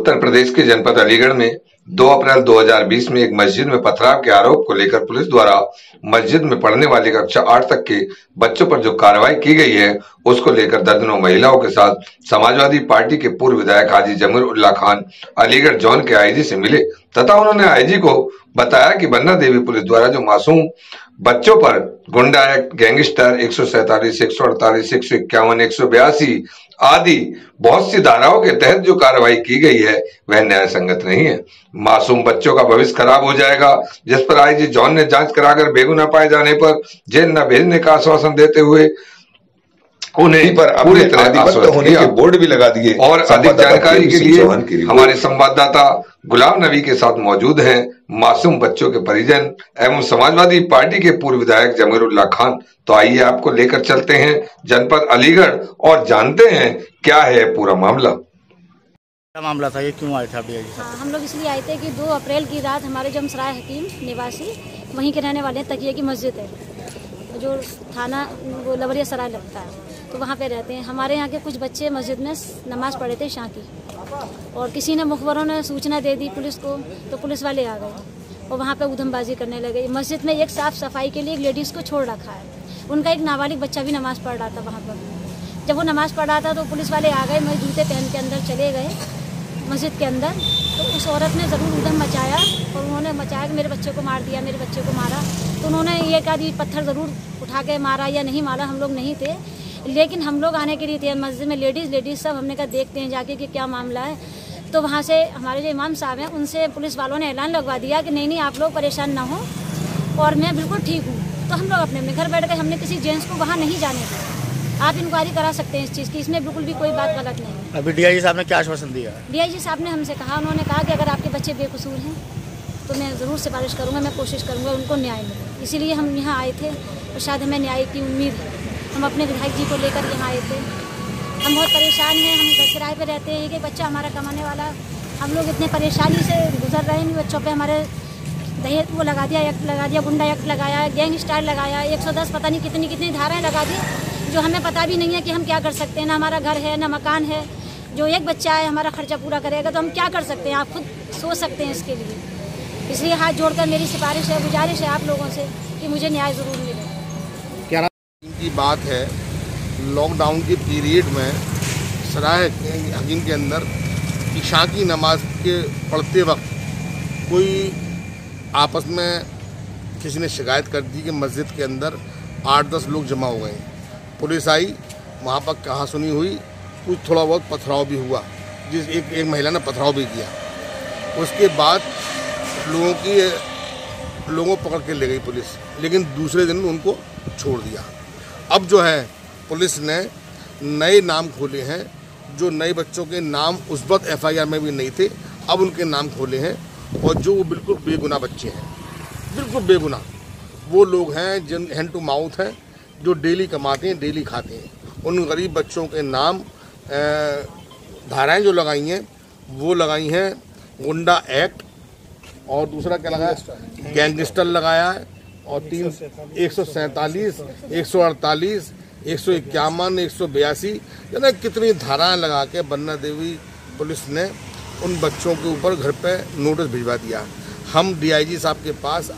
उत्तर प्रदेश के जनपद अलीगढ़ में 2 अप्रैल 2020 में एक मस्जिद में पथराव के आरोप को लेकर पुलिस द्वारा मस्जिद में पढ़ने वाले कक्षा 8 तक के बच्चों पर जो कार्रवाई की गई है, उसको लेकर दर्जनों महिलाओं के साथ समाजवादी पार्टी के पूर्व विधायक हाजी जमीर उल्लाह खान अलीगढ़ जोन के आईजी से मिले तथा उन्होंने आईजी को बताया कि बन्ना देवी पुलिस द्वारा जो मासूम बच्चों पर गुंडा एक्ट, गैंगस्टर 147, 148, 151, 182 आदि बहुत सी धाराओं के तहत जो कार्रवाई की गई है वह न्याय संगत नहीं है। मासूम बच्चों का भविष्य खराब हो जाएगा, जिस पर आईजी जॉन ने जांच कराकर बेगुनाह पाए जाने पर जेल न भेजने का आश्वासन देते हुए उन्हें पर पूरी तरह आश्वस्त होने के बोर्ड भी लगा दिए। और अधिक जानकारी के लिए हमारे संवाददाता गुलाम नबी के साथ मौजूद हैं मासूम बच्चों के परिजन एवं समाजवादी पार्टी के पूर्व विधायक जमीर उल्लाह खान। तो आइए आपको लेकर चलते हैं जनपद अलीगढ़ और जानते हैं क्या है पूरा मामला। क्या मामला था, ये क्यों आए थे आप? हम लोग इसलिए आए थे कि 2 अप्रैल की रात हमारे जो सराय हकीम निवासी वहीं के रहने वाले तकिए की मस्जिद है, जो थाना वो लवरिया सराय लगता है, तो वहाँ पे रहते हैं। हमारे यहाँ के कुछ बच्चे मस्जिद में नमाज पढ़े थे शाह की, और किसी ने मुखबरों ने सूचना दे दी पुलिस को, तो पुलिस वाले आ गए और वहाँ पे उधमबाजी करने लगे। मस्जिद में एक साफ सफाई के लिए एक लेडीज़ को छोड़ रखा है, उनका एक नाबालिग बच्चा भी नमाज पढ़ रहा था वहाँ पर। जब वो नमाज पढ़ रहा था तो पुलिस वाले आ गए, मैं जूते पहन के अंदर चले गए मस्जिद के अंदर, तो उस औरत ने ज़रूर उधम मचाया और उन्होंने मचाया कि मेरे बच्चे को मार दिया, मेरे बच्चे को मारा। तो उन्होंने ये कहा कि पत्थर ज़रूर उठा के मारा या नहीं मारा, हम लोग नहीं थे, लेकिन हम लोग आने के लिए थे मस्जिद में, लेडीज़ सब। हमने कहा देखते हैं जाके कि क्या मामला है। तो वहाँ से हमारे जो इमाम साहब हैं उनसे पुलिस वालों ने ऐलान लगवा दिया कि नहीं आप लोग परेशान ना हो और मैं बिल्कुल ठीक हूँ। तो हम लोग अपने घर बैठ गए, हमने किसी जेंट्स को वहाँ नहीं जाने दिया। आप इंक्वायरी करा सकते हैं इस चीज़ की, इसमें बिल्कुल भी कोई बात गलत नहीं। अभी डीआईजी साहब ने क्या आश्वासन दिया? डीआईजी साहब ने हमसे कहा, उन्होंने कहा कि अगर आपके बच्चे बेकसूर हैं तो मैं ज़रूर सिफारिश करूँगा, मैं कोशिश करूँगा उनको न्याय मिले। इसीलिए हम यहाँ आए थे और शायद हमें न्याय की उम्मीद है। हम अपने विधायक जी को लेकर यहाँ आए थे। हम बहुत परेशान हैं, हम घर किराए पे रहते हैं, एक बच्चा हमारा कमाने वाला, हम लोग इतने परेशानी से गुजर रहे हैं। बच्चों पे हमारे दहेज वो लगा दिया, एक्ट लगा दिया, गुंडा एक्ट लगाया, गैंग स्टाइल लगाया, 110 पता नहीं कितनी कितनी धाराएं लगा दी, जो हमें पता भी नहीं है कि हम क्या कर सकते हैं। ना हमारा घर है, ना मकान है, जो एक बच्चा है हमारा खर्चा पूरा करेगा तो हम क्या कर सकते हैं, आप खुद सोच सकते हैं इसके लिए। इसलिए हाथ जोड़कर मेरी सिफारिश है, गुजारिश है आप लोगों से कि मुझे न्याय ज़रूर मिले। क्या की बात है, लॉकडाउन के पीरियड में सराय हकीम के अंदर इशा की नमाज के पढ़ते वक्त कोई आपस में किसी ने शिकायत कर दी कि मस्जिद के अंदर 8-10 लोग जमा हो गए। पुलिस आई, वहाँ पर कहा सुनी हुई, कुछ थोड़ा बहुत पथराव भी हुआ, जिस एक महिला ने पथराव भी किया। उसके बाद लोगों पकड़ के ले गई पुलिस, लेकिन दूसरे दिन उनको छोड़ दिया। अब जो है पुलिस ने नए नाम खोले हैं, जो नए बच्चों के नाम उस वक्त एफआईआर में भी नहीं थे, अब उनके नाम खोले हैं, और जो वो बिल्कुल बेगुनाह बच्चे हैं, बिल्कुल बेगुनाह वो लोग हैं जिन हैंड टू माउथ हैं, जो डेली कमाते हैं, डेली खाते हैं। उन गरीब बच्चों के नाम धाराएं जो लगाई हैं वो लगाई हैं गुंडा एक्ट, और दूसरा क्या लगाया, गैंगस्टर लगाया है, और 147, 148, 151, 182 यानी कितनी धाराएं लगा के बन्ना देवी पुलिस ने उन बच्चों के ऊपर घर पे नोटिस भिजवा दिया। हम डीआईजी साहब के पास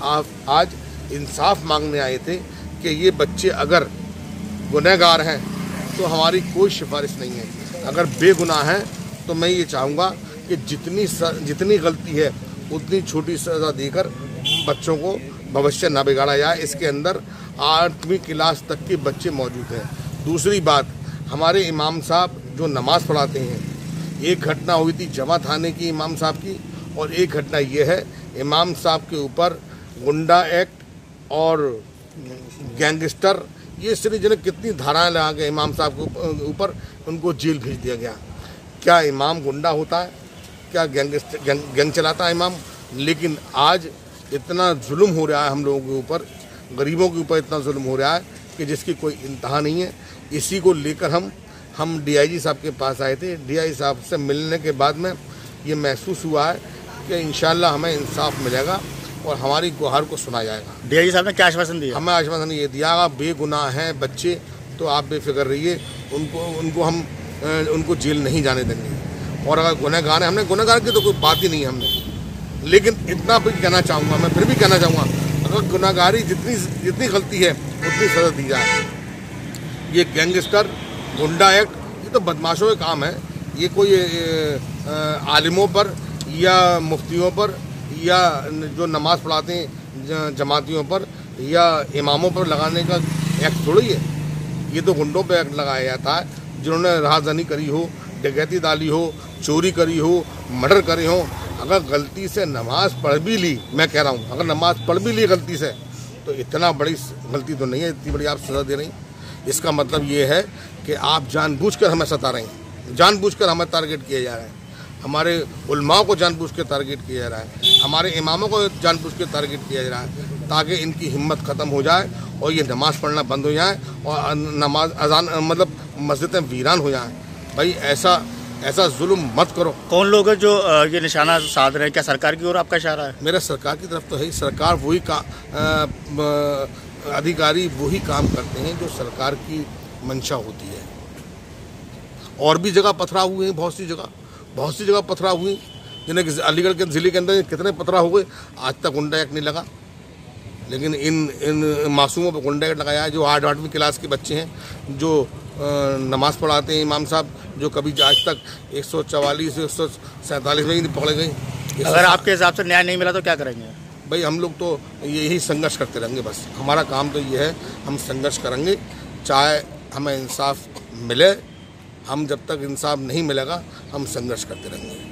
आज इंसाफ मांगने आए थे कि ये बच्चे अगर गुनहगार हैं तो हमारी कोई सिफारिश नहीं है, अगर बेगुनाह हैं तो मैं ये चाहूँगा कि जितनी गलती है उतनी छोटी सज़ा देकर बच्चों को भविष्य ना बिगाड़ा जाए। इसके अंदर 8वीं क्लास तक के बच्चे मौजूद हैं। दूसरी बात, हमारे इमाम साहब जो नमाज़ पढ़ाते हैं, एक घटना हुई थी जमा थाने की इमाम साहब की, और एक घटना ये है इमाम साहब के ऊपर गुंडा एक्ट और गैंगस्टर, ये श्री कितनी धाराएं लगा के इमाम साहब के ऊपर उनको जेल भेज दिया गया। क्या इमाम गुंडा होता है? क्या गैंग चलाता है इमाम? लेकिन आज इतना जुल्म हो रहा है हम लोगों के ऊपर, गरीबों के ऊपर इतना जुल्म हो रहा है कि जिसकी कोई इंतहा नहीं है। इसी को लेकर हम डीआईजी साहब के पास आए थे। डीआईजी साहब से मिलने के बाद में ये महसूस हुआ है कि इंशाल्लाह हमें इंसाफ मिलेगा और हमारी गुहार को सुना जाएगा। डीआईजी साहब ने क्या आश्वासन दिया? हमें आश्वासन ये दिया, बेगुनाह हैं बच्चे तो आप बेफिक्र रहिए, उनको हम उनको जेल नहीं जाने देंगे, और अगर गुनहगार है, हमने गुनहगार की तो कोई बात ही नहीं है हमने, लेकिन इतना भी कहना चाहूँगा, मैं फिर भी कहना चाहूँगा, अगर गुनहगारी जितनी गलती है उतनी सज़ा दी जाए। ये गैंगस्टर, गुंडा एक्ट, ये तो बदमाशों का काम है। ये कोई आलिमों पर या मुफ्तियों पर या जो नमाज़ पढ़ाते हैं जमातियों पर या इमामों पर लगाने का एक्ट थोड़ी है। ये तो गुंडों पे एक्ट लगाया जाता है जिन्होंने राहज़नी करी हो, डकैती डाली हो, चोरी करी हो, मर्डर करे हो। अगर गलती से नमाज पढ़ भी ली, मैं कह रहा हूँ, अगर नमाज पढ़ भी ली गलती से, तो इतना बड़ी गलती तो नहीं है, इतनी बड़ी आप सज़ा दे रही। इसका मतलब ये है कि आप जानबूझकर हमें सता रहे हैं, जानबूझकर हमें टारगेट किया जा रहा है, हमारे उलमाओं को जानबूझ के टारगेट किया जा रहा है, हमारे इमामों को जानबूझ के टारगेट किया जा रहा है, ताकि इनकी हिम्मत ख़त्म हो जाए और ये नमाज़ पढ़ना बंद हो जाए और नमाज अजान मतलब मस्जिदें वीरान हो जाएं। भाई ऐसा जुल्म मत करो। कौन लोग हैं जो ये निशाना साध रहे हैं? क्या सरकार की ओर आपका इशारा है? मेरा सरकार की तरफ तो है, सरकार वही अधिकारी वही काम करते हैं जो सरकार की मंशा होती है। और भी जगह पथराव हुए हैं, बहुत सी जगह पथराव हुई, जिन्हें अलीगढ़ के ज़िले के अंदर कितने पथराव हुए, आज तक गुंडा एक्ट नहीं लगा। लेकिन इन मासूमों पर गुंडा एक्ट लगाया है, जो 8वीं क्लास के बच्चे हैं, जो नमाज़ पढ़ाते हैं इमाम साहब, जो कभी आज तक 144 147 में ही नहीं पकड़े गए। अगर आपके हिसाब से न्याय नहीं मिला तो क्या करेंगे? भाई हम लोग तो यही संघर्ष करते रहेंगे, बस हमारा काम तो ये है, हम संघर्ष करेंगे, चाहे हमें इंसाफ मिले। हम जब तक इंसाफ नहीं मिलेगा हम संघर्ष करते रहेंगे।